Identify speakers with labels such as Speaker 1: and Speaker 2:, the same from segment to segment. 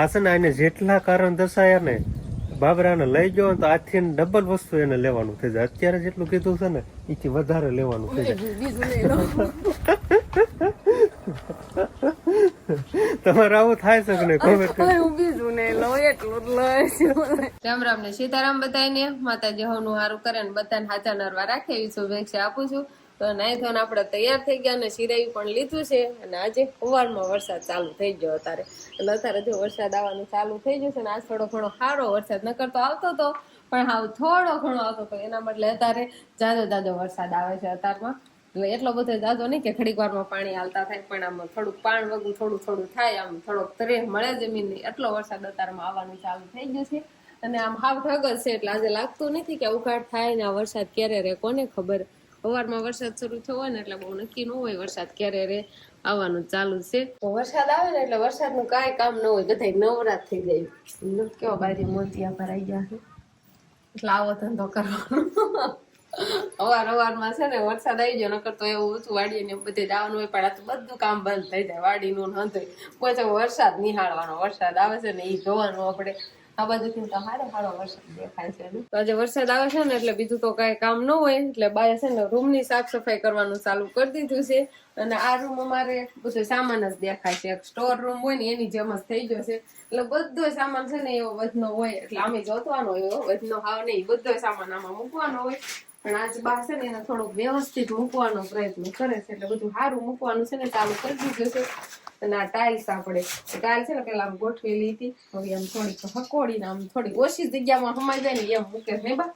Speaker 1: આ છે ને એને જેટલા કારણ દર્શાયા ને બાબરાને લઈ ગયો ને તો આથી ડબલ વસ્તુ એને લેવાનું થઈ જાય. અત્યારે જેટલું કીધું છે ને એથી વધારે લેવાનું થઈ જાય. તમારે આવું થાય છે કે
Speaker 2: રામ રામ ને સીતારામ બધાને માતાજી હોનું સારું કરે ને બધાને હાચા નરવા રાખે એવી શુભેચ્છા આપું છું. તો નાઈ ધોઈને આપણે તૈયાર થઈ ગયા અને સિરાઈ પણ લીધું છે અને આજે સવારમાં વરસાદ ચાલુ થઈ ગયો અત્યારે. એટલે અત્યારે જો વરસાદ આવવાનું ચાલુ થઈ ગયું છે ને આજ થોડો ઘણો સારો વરસાદ નકર તો આવતો હતો પણ હાવ થોડો ઘણો આવતો હતો એના બદલે અત્યારે જાજો વરસાદ આવે છે અત્યારમાં. એટલે એટલો બધો જાજો નહીં કે ઘડીક વારમાં પાણી હાલતા થાય પણ આમ થોડુંક પાણ વગું થોડું થાય આમ થોડોક તરેહ મળે જમીનની એટલો વરસાદ અત્યારમાં આવવાનું ચાલુ થઈ ગયું છે. અને આમ હાવ ઠગર છે એટલે આજે લાગતું નથી કે ઉઘાડ થાય ને આ વરસાદ ક્યારે રે કોને ખબર. સવારમાં વરસાદ શરૂ થયો હોય ને એટલે બહુ નક્કી ન હોય વરસાદ ક્યારે રે આવવાનું ચાલુ છે. તો વરસાદ આવે ને એટલે વરસાદનું કાંઈ કામ ન હોય બધા નવરાત થઈ જાય. કેવા બારી મોતિયા ભરાઈ ગયા છે એટલે આવો ધંધો કરવાનો. અવારમાં છે ને વરસાદ આવી ગયો નકર તો એવું ઓછું વાડીએ ને બધે જવાનું હોય પણ આ તો બધું કામ બંધ થઈ જાય વાડીનું નતું પછી વરસાદ નિહાળવાનો. વરસાદ આવે છે ને એ જોવાનું આપણે આ બાજુથી તો સારો વરસાદ દેખાય છે. તો આજે વરસાદ આવે છે ને એટલે બીજું તો કઈ કામ ન હોય એટલે બાય છે ને રૂમની સાફ સફાઈ કરવાનું ચાલુ કરી દીધું છે. અને આ રૂમ અમારે બધો સામાન જ દેખાય છે. એક સ્ટોર રૂમ હોય ને એની જેમ જ થઈ ગયો છે. એટલે બધો સામાન છે ને એવો વધનો હોય એટલે આમે જોતવાનો હોય વધનો હાવ નહીં બધો સામાન આમાં મૂકવાનો હોય. પણ આજ બા છે ને એને થોડોક વ્યવસ્થિત મૂકવાનો પ્રયત્ન કરે છે એટલે બધું સારું મૂકવાનું છે ને ચાલુ કરી દીધું છે. અને આ ટાઇલ્સ આપણે ટાઇલ્સ છે ને પેલા આમ ગોઠવેલી હતી હવે આમ થોડીક હકોડીને આમ થોડી ઓછી જગ્યામાં સમાઈ જાય ને એમ મૂકે છે બા.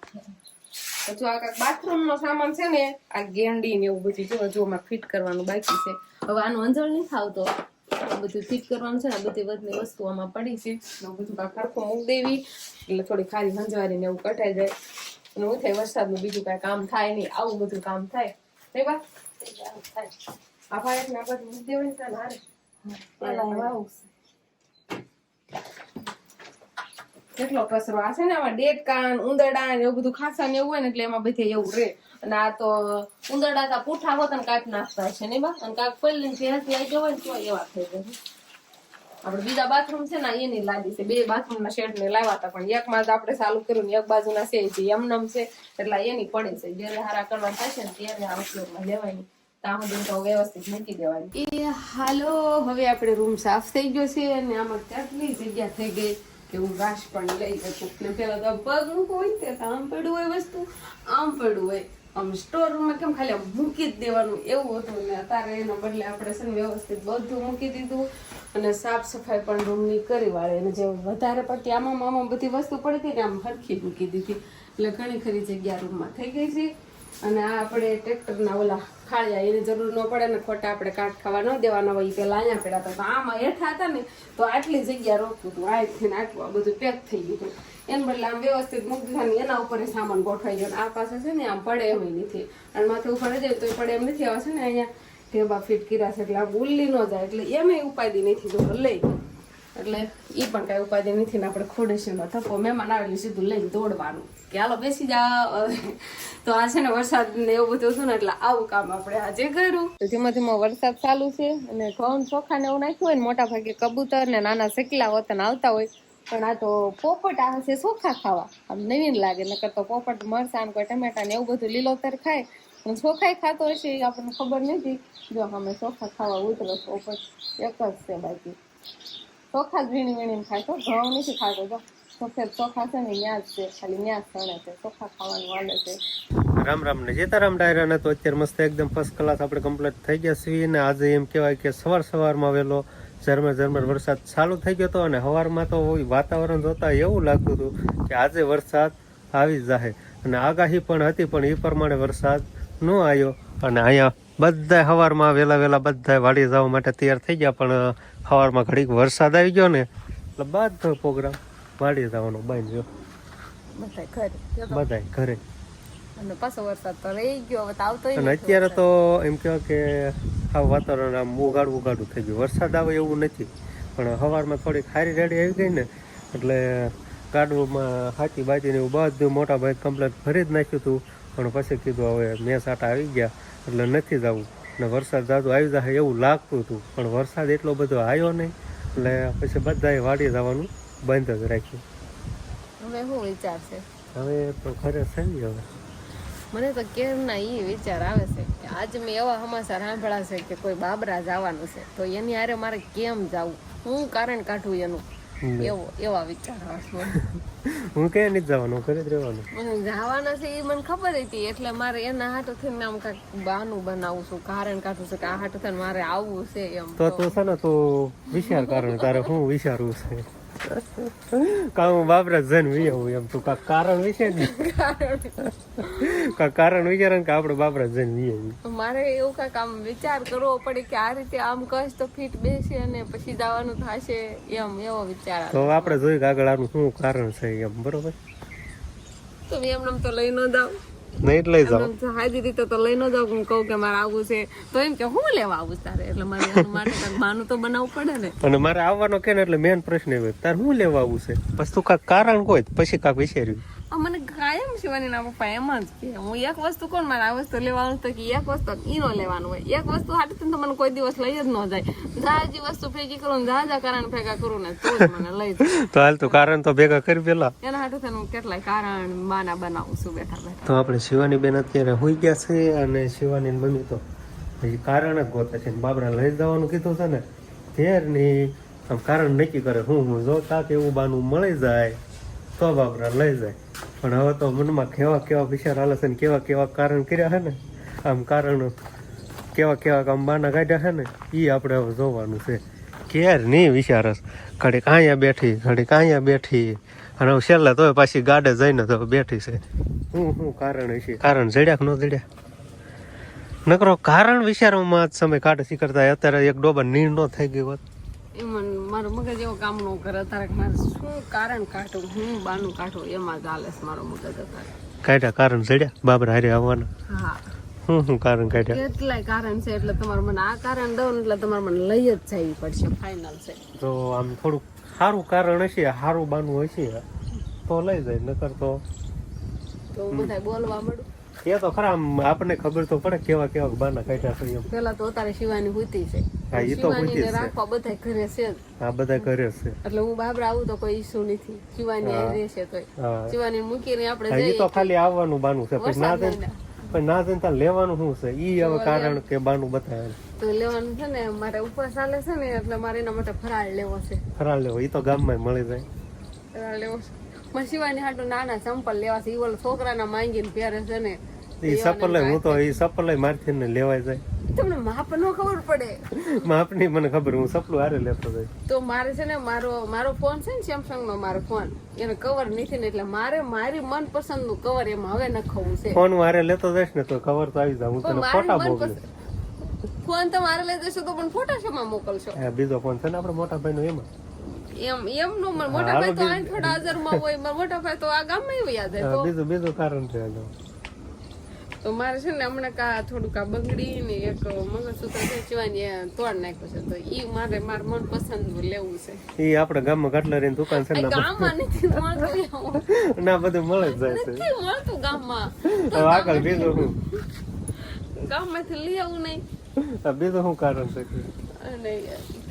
Speaker 2: હજુ આ કાંઈક બાથરૂમ નો સામાન છે ને આ ગેંડી ને એવું બધું હજુ આમાં ફિટ કરવાનું બાકી છે. હવે આનું અંજળ નહીં થાવતો બધું ફિટ કરવાનું છે ને બધી બધી વસ્તુ આમાં પડી છે બધું કાંઈ ખરખું મૂક દેવી એટલે થોડી ખાલી હંજવારીને એવું કટાઈ જાય. અને હું થાય વરસાદનું બીજું કાંઈ કામ થાય નહીં આવું બધું કામ થાય નહીં બા થાય. આ ભાઈ ને આ બધું મૂક દેવું ને હારે કેટલો કચરો આ છે ને આમાં ડેટકાન ઉંદરડા ને એવું બધું ખાસા ને એવું હોય ને એટલે એમાં બધે એવું રે. અને આ તો ઉંદરડા પૂઠા હોત ને કાંઈક નાખતા છે ને બા અને કાંઈક પલ્લી ભેંસ લઈ જવાય ને તો એવા થઈ જાય. આપડે બીજા બાથરૂમ છે ને એની લાદી છે 2 બાથરૂમ ના શેડ ને લાવ્યા હતા પણ એકમાં જ આપણે ચાલુ કર્યું ને એક બાજુ ના છે એમનમ છે એટલે એની પડે છે. જયારે હારા કરવા થશે ને ત્યારે આ ઉપયોગમાં લેવાની ત્યાં સુધી તો વ્યવસ્થિત મૂકી દેવાની. એ હાલો હવે આપણે રૂમ સાફ થઈ ગયો છે અને આમાં કેટલી જગ્યા થઈ ગઈ કે હું ઘાસ પણ લઈ શકું ને પેલા તો પગ મૂકવું હોય તે આમ પડ્યું હોય વસ્તુ આમ પડ્યું હોય આમ સ્ટોર રૂમમાં કેમ ખાલી મૂકી જ દેવાનું એવું હતું ને અત્યારે એના બદલે આપણે છે ને વ્યવસ્થિત બધું મૂકી દીધું અને સાફ સફાઈ પણ રૂમની કરી વાળે અને જે વધારે પડતી આમાં બધી વસ્તુ પડી હતી ને આમ હરખી મૂકી દીધી એટલે ઘણી ખરી જગ્યા રૂમમાં થઈ ગઈ છે. અને આ આપણે ટ્રેક્ટરના ઓલા ખાળિયા એની જરૂર ન પડે ને ખોટા આપણે કાટ ખાવા ન દેવાના હોય પેલા અહીંયા પડ્યા હતા તો આમાં હેઠા હતા ને તો આટલી જગ્યા રોકતું હતું આટલી ને આટલું બધું પેક થઈ ગયું હતું. એને બદલે આમ વ્યવસ્થિત મૂકી દીધા એના ઉપર સામાન ગોઠવાઈ ગયો. આ પાસે છે ને આમ પડે એમ નથી અને માથે ઉપાડે જાય તો પડે એમ નથી. આવે છે ને અહીંયા ઢેબા ફીટ કર્યા છે એટલે આમ ઉલ્લી ન જાય એટલે એમ ઉપાધિ નથી તો લઈ એટલે એ પણ કઈ ઉપાધિ નથી ને આપણે ખોડેશીમાં થપ્પો મહેમાન આવેલું સીધું લઈને દોડવાનું કે હાલો બેસી જા. તો આ છે ને વરસાદ ને એવું બધું હતું ને એટલે આવું કામ આપણે આજે કર્યું. ધીમે ધીમે વરસાદ ચાલુ છે અને ઘઉં ચોખા ને એવું નાખ્યું હોય ને મોટા ભાગે કબૂતર ને નાના શેકલા વતન આવતા હોય પણ આ તો પોપટ આવે છે ચોખા ખાવા આમ નવીન લાગે નકર તો પોપટ મરચાં કોઈ ટમેટા ને એવું બધું લીલોતર ખાય અને ચોખાઈ ખાતો હશે એ આપણને ખબર નથી. જો અમે ચોખા ખાવા ઉતરો પોપટ એક જ છે બાકી ચોખા જ વીણીને ખાય તો ઘઉં નથી ખાતો. જો સફેદ ચોખા છે ને ન્યાજ છે ખાલી ન્યાજ સણે છે ચોખા ખાવાનું વાલે છે.
Speaker 1: રામ રામ ને સીતારામ ડાયરા ને તો અત્યારે મસ્ત એકદમ ફર્સ્ટ ક્લાસ આપણે કમ્પ્લીટ થઈ ગયા છીએ ને આજે એમ કહેવાય કે સવારમાં વહેલો ઝરમર વરસાદ ચાલુ થઈ ગયો હતો અને સવારમાં તો વાતાવરણ જોતા એવું લાગતું હતું કે આજે વરસાદ આવી જાય અને આગાહી પણ હતી પણ એ પ્રમાણે વરસાદ ન આવ્યો. અને અહીંયા બધા સવારમાં વહેલા બધા વાડી જવા માટે તૈયાર થઈ ગયા પણ સવારમાં ઘડીક વરસાદ આવી ગયો ને એટલે બધો પ્રોગ્રામ વાડી જવાનો બંધ ગયો બધા ઘરે.
Speaker 2: અને પાછો વરસાદ તો રહી ગયો હવે આવતો
Speaker 1: અને અત્યારે તો એમ કહેવાય કે આ વાતાવરણ આમ ઉગાડું થઈ ગયું. વરસાદ આવે એવું નથી પણ સવારમાં થોડીક ખારી રેડી આવી ગઈ ને એટલે ગાડુમાં હાથી બાજી ને એવું બધું મોટા ભાઈ કમ્પ્લેટ ભરી જ નાખ્યું હતું પણ પછી કીધું હવે મેસાટા આવી ગયા એટલે નથી જવું ને વરસાદ જાજુ આવી જાય એવું લાગતું હતું પણ વરસાદ એટલો બધો આવ્યો નહીં એટલે પછી બધાએ વાડી જવાનું બંધ જ રાખ્યું.
Speaker 2: હવે શું વિચાર છે?
Speaker 1: હવે તો ઘરે થઈ હવે
Speaker 2: મને તો કેરના ઈ વિચાર આવે છે કે આજ મેં એવા સમાચાર સાંભળ્યા છે કે કોઈ બાબરા જવાનું છે, તો એની હારે મારે કેમ જવું, હું કારણ કાઢું એનું, એવા વિચાર આવે છે મને.
Speaker 1: હું કે નથી જવાનું, ઘરે જ રહેવાનું.
Speaker 2: મને જવાના છે એ મને ખબર હતી, એટલે મારે એના હાટુ થઈને આમ કાંઈક બહાનું બનાવું છું, કારણ કાઢું છું કે આ હાટુ થઈને મારે આવવું છે એમ.
Speaker 1: તો તું છે ને તું વિચાર કારણ તારે શું વિચારવું છે. કાં હું બાબરા જઈને વી આવું એમ, તું કાંક કારણ વિશે જ કાંક કારણ વિચારે કે આપણે બાબરા જઈને વી આવીએ.
Speaker 2: મારે એવું કાંઈક આમ વિચાર કરવો પડે કે આ રીતે આમ કશ તો ફીટ બેસે અને પછી જવાનું થશે એમ, એવો વિચાર આવે.
Speaker 1: તો આપણે જોઈ કે આગળ આનું શું કારણ છે એમ, બરોબર.
Speaker 2: તો એમ તો લઈ ન જાવ,
Speaker 1: નહીં જ લઈ જાઓ.
Speaker 2: સાદી રીતે તો લઈ ન જાવ. હું કહું કે મારે આવવું છે તો એમ કે હું લેવા આવું તારે, એટલે મારે એના માટે કાંઈક બહાનું તો બનાવવું પડે ને.
Speaker 1: અને મારે આવવાનો કે ને એટલે મેન પ્રશ્ન એ હોય તારે શું લેવા આવવું છે, પછી તું કાંક કારણ કોઈ પછી કાંક વિચાર્યું.
Speaker 2: મને કાયમ શિવાની ના પપ્પા એમ જ કે હું એક વસ્તુ કોણ મારે આ વસ્તુ લેવાનું, તો કે એક વસ્તુ ઈનો લેવાનું હોય, એક વસ્તુ હાટું તો મને કોઈ દિવસ લઈ જ ન જાય. જાજી વસ્તુ ભેગી કરું, જાજા કારણ ભેગા કરું ને તો જ મને લઈ જાય.
Speaker 1: તો હાલ તું કારણ તો ભેગા કરી પેલા.
Speaker 2: એના હાટું થઈને હું કેટલાય કારણ બાના બનાવું છું બેઠા બેઠા.
Speaker 1: તો આપણે શિવાની બેન અત્યારે હોઈ ગયા છે, અને શિવાની મમ્મી તો હજી કારણ જ ગોતે છે. બાબરા લઈ જવાનું કીધું છે ને ઘેર ની આમ કારણ નક્કી કરે. હું જોતા કે એવું બાનું મળી જાય તો બાબરા લઈ જાય. પણ હવે તો મનમાં કેવા કેવા વિચાર હાલે છે ને કેવા કેવા કારણ કર્યા છે ને, આમ કારણ કેવા આમ બાના કાઢ્યા છે ને એ આપણે હવે જોવાનું છે. ઘેર નહીં વિચારસ, ઘડીક અહીંયા બેઠી ઘડીક અહીંયા બેઠી, અને હવે છેલ્લે તો પાછી ગાડે જઈને તો બેઠી છે. શું કારણ હશે, કારણ જડ્યા કે ન જડ્યા. નકરો કારણ વિચારવામાં જ સમય કાઢે શીખરતા. અત્યારે એક ડોબા નીર ન થઈ ગઈ હોત
Speaker 2: મારું મગજ એવો કામ ન કરે અત્યારે, મારે શું કારણ કાઢું, હું બાનું કાઢું એમાં ચાલે છે મારો મગજ અત્યારે.
Speaker 1: કાઢ્યા કારણ જડ્યા બાબરા હારે આવવાના.
Speaker 2: હા,
Speaker 1: શું કારણ કાઢ્યા.
Speaker 2: કેટલાય કારણ છે, એટલે તમારે મને આ કારણ દઉં ને એટલે તમારે મને લઈ જ જવી પડશે, ફાઇનલ છે.
Speaker 1: તો આમ થોડુંક સારું કારણ હશે, સારું બાનું હશે તો લઈ જાય, નકર તો
Speaker 2: હું બધા બોલવા મળું.
Speaker 1: એ તો ખરા આપણને ખબર તો પડે કેવા કેવા બાના કાઢ્યા છે એમ.
Speaker 2: પેલા તો અત્યારે શિવાની હુતી છે,
Speaker 1: હા એ તો હુતી છે,
Speaker 2: રાખવા બધા ઘરે છે જ.
Speaker 1: હા બધા ઘરે છે,
Speaker 2: એટલે હું બાબરા આવું તો કોઈ ઈશ્યુ નથી. શિવાની આવી રહેશે તો શિવાની મૂકીને આપણે
Speaker 1: જઈએ. તો ખાલી આવવાનું બાનું છે, પછી ના જઈને ત્યાં લેવાનું શું છે ઈ હવે કારણ કે બાનું બતાવે
Speaker 2: તો લેવાનું છે ને. મારે ઉપવાસ ચાલે છે ને, એટલે મારે એના માટે ફરાળ લેવો છે.
Speaker 1: ફરાળ લેવો ઈ તો ગામમાં મળી જાય.
Speaker 2: ફરાળ લેવો છે. શિવાની હાટુ નાના ચંપલ લેવા છે, ઈ છોકરાના માંગીને પહેરે છે ને.
Speaker 1: ઈ સપલ હું તો ઈ સપલ મારથી ને લેવાય જાય.
Speaker 2: તમને માપ નો ખબર પડે.
Speaker 1: માપ ની મને ખબર, હું સપલું હારે લેતો જાય.
Speaker 2: તો મારે છે ને મારો ફોન છે ને સેમસંગ નો, મારો ફોન એને કવર નથી ને, એટલે મારે મારી મનપસંદ નું કવર એમાં હવે નખાવું છે.
Speaker 1: ફોન હું હારે લેતો જઈશ ને તો કવર તો આવી જાય. હું તને ફોટા મોકલું.
Speaker 2: ફોન તો મારે લઈ જશો તો પણ ફોટા શેમાં મોકલશો.
Speaker 1: બીજો ફોન છે ને આપડે મોટા ભાઈ નો, એમાં
Speaker 2: એમ નો મોટા ભાઈ તો 8,000 માં હોય, મોટા ભાઈ તો આ ગામમાં યાદ આવે.
Speaker 1: બીજું કારણ છે.
Speaker 2: તો મારે છે ને હમણાં થોડુંક આ બંગડી ને એક મંગળસૂત્ર છે શિવાની તોડ નાખ્યું છે, તો ઈ મારે મનપસંદ લેવું છે.
Speaker 1: ઈ આપણે ગામમાં કટલરી ની દુકાન છે ને,
Speaker 2: ગામમાં નથી મળતું.
Speaker 1: ના બધું મળે જ જાય છે,
Speaker 2: નથી મળતું ગામમાં.
Speaker 1: આગળ બીજું શું
Speaker 2: ગામમાંથી લઈ આવું નહીં.
Speaker 1: બીજું શું કારણ છે.
Speaker 2: અને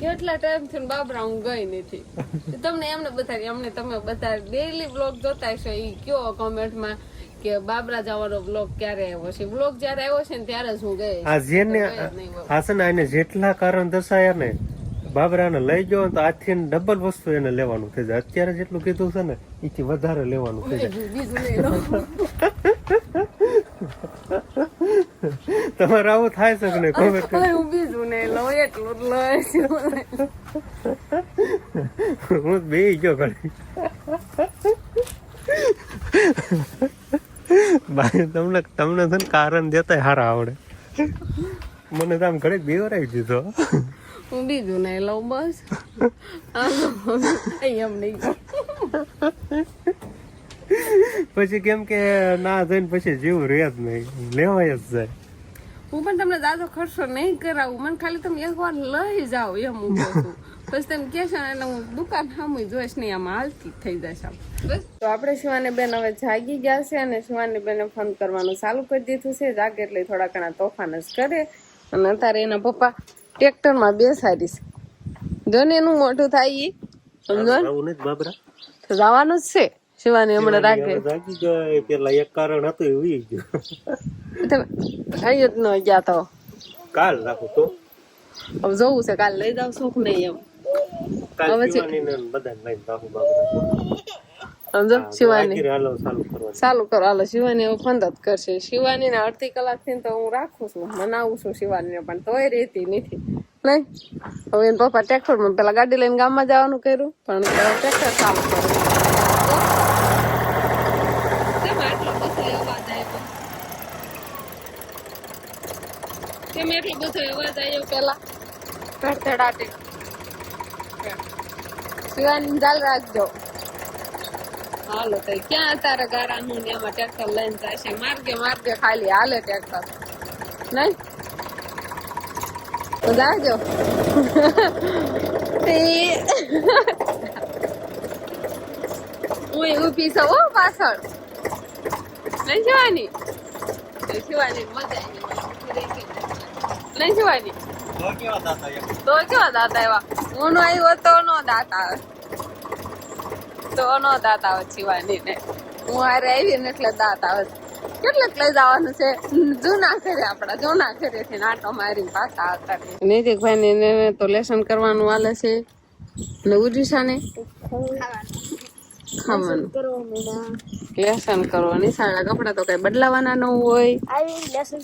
Speaker 2: કેટલા ટાઈમ થી બાબરા હું ગઈ નથી. તમને એમને બતાવી, અમને તમે બતાવી ડેઈલી બ્લોગ જોતા છો, ઈ કયો કોમેન્ટમાં કે બાબરા જવાનો બ્લોગ ક્યારે આવ્યો છે. બ્લોગ જયારે આવ્યો છે ને ત્યારે જ હું ગઈ.
Speaker 1: આ જેને આ છે ને એને જેટલા કારણ દર્શાયા ને બાબરાને લઈ ગયો તો આથી ડબલ વસ્તુ એને લેવાનું થઈ જાય. અત્યારે જેટલું કીધું છે ને એથી વધારે લેવાનું થઈ જાય.
Speaker 2: બીજું લઈ લો.
Speaker 1: તમારે આવું થાય છે કે નહીં ખબર.
Speaker 2: હું બીજું નહીં લઉં, એટલું જ લઉં.
Speaker 1: હું બે ગયો ઘડી. તમને છે ને કારણ દેતા હારા આવડે. મને તો આમ ઘડીક બેવરાવી દીધો.
Speaker 2: હું બીજું નહીં લઉં બસ. એમ નહીં.
Speaker 1: પછી કેમ કે ના જઈને પછી જીવ રહે જ નહીં, લેવાય જ જાય.
Speaker 2: હું પણ તમને દાદો ખર્ચો નહીં કરાવું, મને ખાલી તમે એકવાર લઈ જાઓ એમ હું કહું છું. પછી તમે કહેશો ને એટલે હું દુકાન સામું જોઈશ નહીં, આમાં હાલતી થઈ જશે. તો આપણે શિવાની બેન હવે જાગી ગયા છે, અને શિવાની બેને ફોન કરવાનું ચાલુ કરી દીધું છે. જાગે એટલે થોડા ઘણા તોફાન જ કરે. અને અત્યારે એના પપ્પા ટ્રેક્ટરમાં બેસાડી છે. જો ને એનું મોટું થાય ઈ સમજો ને
Speaker 1: આવું નથી બાબરા
Speaker 2: તો જવાનું જ છે શિવાની હમણાં રાખે
Speaker 1: જાગી ગઈ પેલા એક કારણ હતું એ ઉઈ ગયું
Speaker 2: તમે કઈ જ ન ગયા તો
Speaker 1: કાલ રાખું તો
Speaker 2: હવે જોવું છે કાલ લઈ જાવ શોખ નહીં એમ
Speaker 1: કાલ
Speaker 2: હવે છે.
Speaker 1: શિવાની ને બધાને લઈને રાખું બાબરા
Speaker 2: સમજો શિવાની
Speaker 1: હાલો ચાલુ કરવાનું
Speaker 2: ચાલુ કરો હાલો શિવાની હવે ફંદ જ કરશે શિવાની ને અડધી કલાક થી તો હું રાખું છું મનાવું છું શિવાની ને પણ તોય રહેતી નથી નહીં હવે એના પપ્પા ટ્રેક્ટર માં પેલા ગાડી લઈને ગામમાં જવાનું કર્યું પણ ટ્રેક્ટર ચાલુ કર્યું કેમ એટલો બધો અવાજ આવ્યો પેલા ધડધડાટે શિવાની ચાલ રાખજો હાલો તો ક્યાં તારા ગારાનું ને એમાં ટ્રેક્ટર લઈને જશે માર્ગે માર્ગે ખાલી હાલે ટ્રેક્ટર નહીં તો જાજો હું ઊભી છું હો પાછળ નહીં શિવાની શિવાની મજા આવી નહીં શિવાની તો કેવા દાતા એવા હું નો આવ્યો તો નો દાતા આવે તો નો દાંત આવે શિવાની ને હું હારે આવી ને એટલે દાંત આવે કેટલાક લઈ જવાનું છે જૂના ઘરે આપડા જૂના ઘરે થી નાટો મારી પાછા આવતા નૈતિકભાઈ ને તો લેસન કરવાનું હાલે છે ને ઉડીસા ને ખાવાનું લેસન કરવાની સારા કપડા તો કઈ બદલાવાના ન હોય આવીને લેસન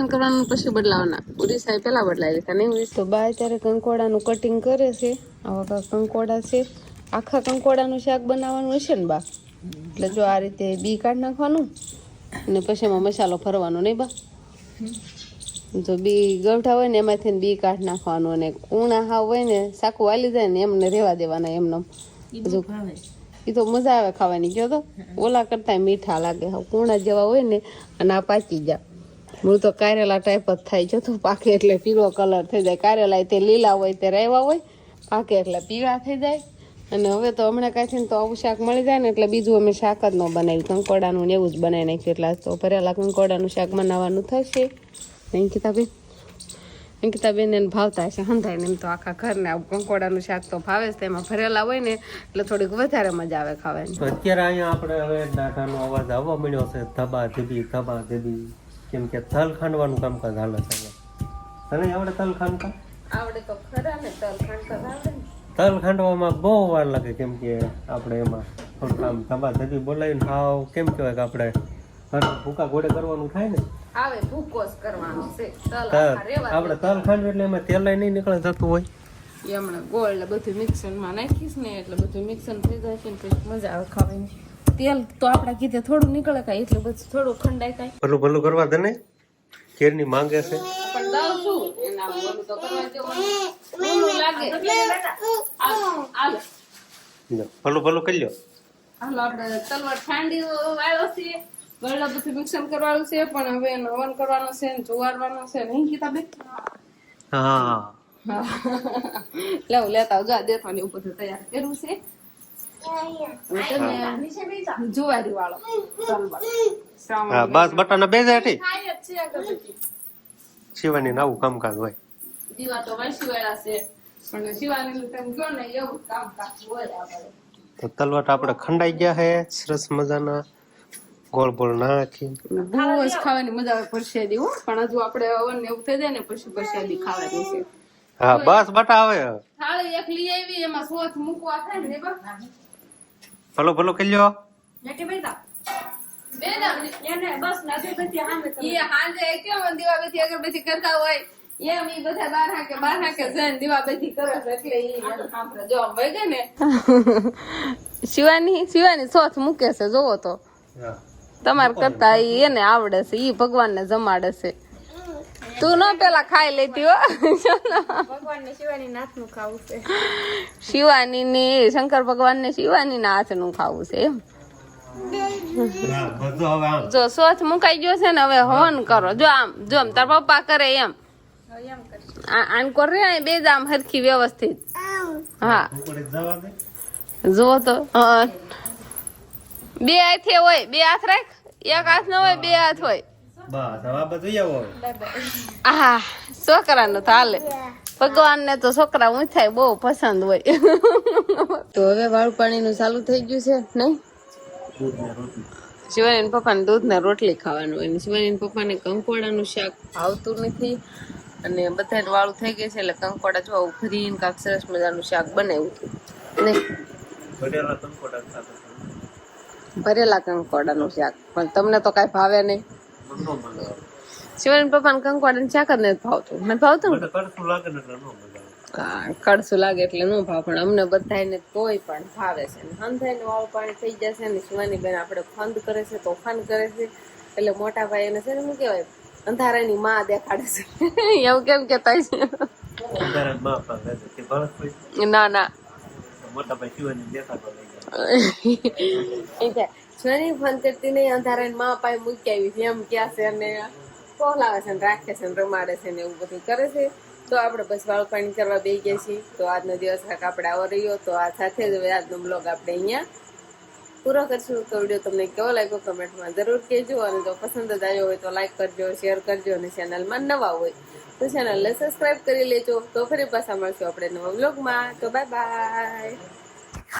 Speaker 2: કરવાનું પછી બદલાવાના ઉડીસા પેલા બદલાવી લીધા નહીં તો બા અત્યારે કંકોડાનું કટિંગ કરે છે આવા કંકોડા છે આખા કંકોડાનું શાક બનાવવાનું હશે ને બા એટલે જો આ રીતે બી કાઢી નાખવાનું અને પછી એમાં મસાલો ફરવાનો નહીં બા જો બી ગવઠા હોય ને એમાંથી બી કાઢી નાખવાનું અને ઉણા હાવ હોય ને શાકું વાલી જાય ને એમને રેવા દેવાના એમને એ તો મજા આવે ખાવાની જો તો ઓલા કરતા મીઠા લાગે હાવ કુણા જેવા હોય ને અને આ પાકી જાય મૂળ તો કારેલા ટાઈપ જ થાય જો તો પાકે એટલે પીળો કલર થઈ જાય કારેલા તે લીલા હોય તે રહેવા હોય પાકે એટલે પીળા થઈ જાય અને હવે તો હમણાં કાંઈ તો આવું શાક મળી જાય ને એટલે બીજું અમે શાક જ ન બનાવ્યું કંકોડાનું ને એવું જ બનાવી નાખ્યું એટલે તો ભરેલા કંકોડાનું શાક બનાવવાનું થશે અંકિતાબેન એને ભાવતા હશે હંધાય ને એમ તો આખા ઘરને આવું કંકોડાનું શાક તો ભાવે છે તેમાં ભરેલા હોય ને એટલે થોડીક વધારે મજા આવે ખાવાની
Speaker 1: અત્યારે અહીંયા આપણે હવે દાઢાનો અવાજ આવવા મળ્યો છે ધબા ધબી કેમ કે તલ ખાંડવાનું કામકાજ હાલે છે તને આવડે તલ ખાંડતા
Speaker 2: આવડે તો ખરા ને તલ ખાંડતા આવડે ને
Speaker 1: તલ ખાંડવામાં બહુ વાર લાગે કેમ કે આપણે એમાં થોડુંક આમ ધબા ધબી બોલાવીને હાવ કેમ કહેવાય કે આપણે ભૂકા ઘોડે કરવાનું થાય ને
Speaker 2: આવે ભૂકોસ કરવાનો છે
Speaker 1: આપણે તલ ખાંડવી એટલે એમાં તેલ નહીં નીકળે જતું હોય
Speaker 2: એમણે ગોળ બધું મિક્સરમાં નાખીશ ને એટલે બધું મિક્સર થઈ જાય છે ને પછી મજા આવે ખાવાની તેલ તો આપડા કીધે થોડું નીકળે કાંઈ એટલે બધું થોડું ખંડાય કાંઈ
Speaker 1: ભલું કરવા દે ને કેરની માંગે છે
Speaker 2: પણ દાવ શું એના બોલું તો કરવા જેવું લાગે
Speaker 1: ભલું કરી લ્યો
Speaker 2: હાલો આપણે તલવાર ઠંડી આવ્યો છે ગળા બધું મિક્સર કરવાનું છે પણ હવે હવન કરવાનો છે ને જોવારવાનો છે નહીં કીધા બે
Speaker 1: હા
Speaker 2: લેવું લેતા જા દેવાની ઉપર તૈયાર કર્યું છે જુવારી વાળો
Speaker 1: હા બસ બટાના બે જાય શિવાની આવું કામકાજ હોય
Speaker 2: દીવા તો વાંચી વાળા છે પણ શિવાની તમે જો ને એવું કામકાજ હોય આપણે
Speaker 1: તો તલવટ આપણે ખંડાઈ ગયા હે સરસ મજાના ગોળ ગોળ નાખી
Speaker 2: બહુ જ ખાવાની મજા આવે પરસેદી હો પણ હજુ આપણે અવન ને એવું થઈ જાય ને પછી પરસેદી ખાવાની છે
Speaker 1: હા બસ બટા આવે
Speaker 2: થાળી એક લઈ આવી એમાં સોથ મૂકવા થાય ને
Speaker 1: ભલો કરી લ્યો
Speaker 2: નકે બેટા બેના એને બસ નજે બધી હામે એ હાંજે કેમ દીવાબત્તી અગરબત્તી કરતા હોય એમ ઈ બધા બાર હાકે જઈને દીવાબત્તી કરે એટલે ઈ આપણે જો વગે ને શિવાની સોથ મૂકે છે જોવો તો તમાર કરતા ઈ એને આવડે છે ઈ ભગવાનને જમાડે છે તું ન પેલા ખાઈ લેતી હો ભગવાનને શિવાની નાથનું ખાવું છે શિવાની ને શંકર ભગવાનને શિવાની ના હાથનું ખાવું છે એમ જો સોથ મુકાઈ ગયો છે ને હવે હવન કરો જો આમ તાર પપ્પા કરે એમ આન કર રે બે જ આમ હરખી વ્યવસ્થિત હા જો તો બે હાથે હોય બે હાથ રાખ એક હાથ ન હોય બે હાથ હોય
Speaker 1: બસ હવે બધું આવો
Speaker 2: હા છોકરાનું તો હાલે ભગવાનને તો છોકરા ઊંચાઈ બહુ પસંદ હોય. તો હવે વાળું પાણીનું ચાલુ થઈ ગયું છે નહીં? શિવાની પપ્પાને દૂધ ને રોટલી ખાવાનું હોય. શિવાની પપ્પાને કંકોડાનું શાક ભાવતું નથી અને બધાને વાળું થઈ ગયું છે એટલે કંકોડા જો ઉભરીને કાંક સરસ મજાનું શાક બનાવ્યું હતું નહીં? ભરેલા કંકોડાનું શાક. પણ તમને તો કાંઈ ભાવે નહીં. શિવાની પપ્પાને કંકોડાનું શાક જ નથી ભાવતું. મને ભાવતું ને કડસું લાગે એટલે ન ભાવ, પણ અમને બધાને કોઈ પણ ભાવે છે. હંધાઈને વાળું પાણી થઈ જશે ને શિવાની બેન આપણે ફંદ કરે છે, તોફાન કરે છે, એટલે મોટા ભાઈ એને છે ને શું કહેવાય, અંધારાની માં દેખાડે છે. એવું કેમ કેતા છે? ના ના શિવાની ફોન કરતી નહીં, અંધારાની માં પાસે મૂકી આવી છે એમ ક્યાં છે, અને પોલાવે છે ને રાખે છે ને રમાડે છે ને એવું બધું કરે છે. તો આપણે બસ વાળું પાણી કરવા બેસી ગયા છીએ. તો આજનો દિવસ કાંઈક આપણે આવો રહ્યો. તો આ સાથે જ હવે આજનો બ્લોગ આપણે અહીંયા પૂરો કરશું. તો વિડીયો તમને કેવો લાગ્યો કમેન્ટમાં જરૂર કહેજો, અને જો પસંદ જ આવ્યો હોય તો લાઈક કરજો, શેર કરજો, અને ચેનલમાં નવા હોય તો ચેનલને સબસ્ક્રાઈબ કરી લેજો. તો ફરી પાછા મળશું આપણે નવા બ્લોગમાં. તો બાય બાય.